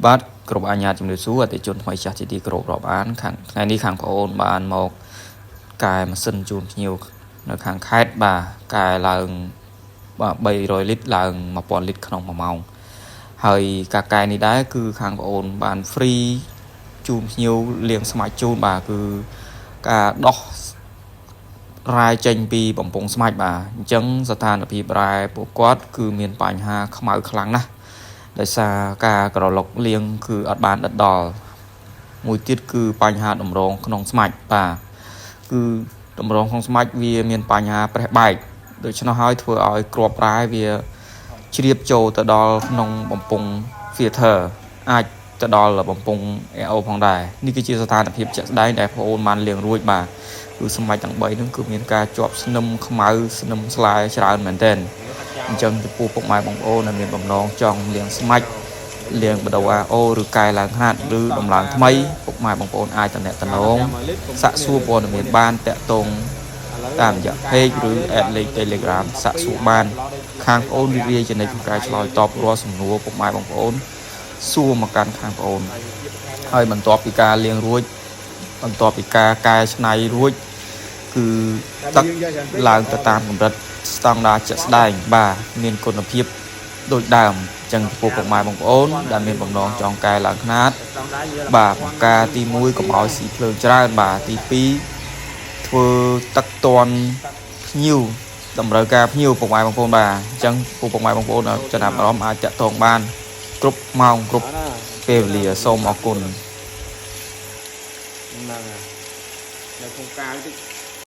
បាទគ្រប់អាញាជំរាបសួរអតិជនថ្មីចាស់ជាទីគោរពរាប់អានខាងថ្ងៃនេះខាងប្អូនបានមកកែម៉ាស៊ីនជូនភ្ញៀវនៅខាងខេត្តបាទកែឡើងបាទ300លីត្រឡើង1000លីត្រក្នុង1ម៉ោងហើយការកែនេះដែរគឺខាងប្អូនបាន free ជូនភ្ញៀវលាងស្មាច់ជូនបាទគឺការដោះរ៉ែចេញពីបំពង់ស្មាច់បាទអញ្ចឹងស្ថានភាពរ៉ែពួកគាត់គឺមានបញ្ហាខ្មៅខ្លាំងណាស់ដោយសារការក្រឡុកលាងគឺអត់បានដិតដល់មួយទៀតគឺបញ្ហាតម្រងក្នុងស្មាច់បាទគឺតម្រងក្នុងស្មាច់វាមានបញ្ហាប្រេះបែកដូច្នោះហើយធ្វើឲ្យគ្រាប់រ៉ែវាជ្រាបចូលទៅដល់ក្នុងបំពង់ filter អាចទៅដល់បំពង់ AO ផងដែរនេះគឺជាស្ថានភាពជាក់ស្ដែងដែលបងអូនបានលាងរួចបាទគឺស្មាច់ទាំង3ហ្នឹងគឺមានការជាប់ស្នឹមខ្មៅស្នឹមស្លែច្រើនមែនទែនអញ្ចឹងចំពោះពុកម៉ែបងប្អូនដែលមានបំណងចង់លាងស្មាច់លាងបដូរ AO ឬកែឡើងខ្នាតឬដំឡើងថ្មីពុកម៉ែបងប្អូនអាចតំណែងសាក់សួរព័ត៌មានបានតាក់ទងតាមរយៈ page ឬ add លេខ Telegram សាក់សួរបានខាងបងអូនរីករាយជានិច្ចក្នុងការឆ្លើយតបរាល់សំណួរពុកម៉ែបងប្អូនសួរមកកាន់ខាងបងអូនហើយបន្ទាប់ពីការលាងរួចបន្ទាប់ពីការកែច្នៃរួចគឺទឹកឡើងទៅតាមកម្រិតស្តង់ដារជាក់ស្ដែងបាទមានគុណភាពដូចដើមអញ្ចឹងចំពោះពុកម៉ែបងប្អូនដែលមានបំណងចង់កែឡើងខ្នាតបាទបង្ការទី1កុំឲ្យស៊ីភ្លើងច្រើនបាទទី2ធ្វើទឹកតន់ភ្ញៀវតម្រូវការភ្ញៀវពុកម៉ែបងប្អូនបាទអញ្ចឹងពុកម៉ែបងប្អូនចំណាប់អារម្មណ៍អាចតាក់ទងបានគ្រប់ម៉ោងគ្រប់ពេលវេលាសូមអរគុណហ្នឹងហើយនៅក្នុងការតិច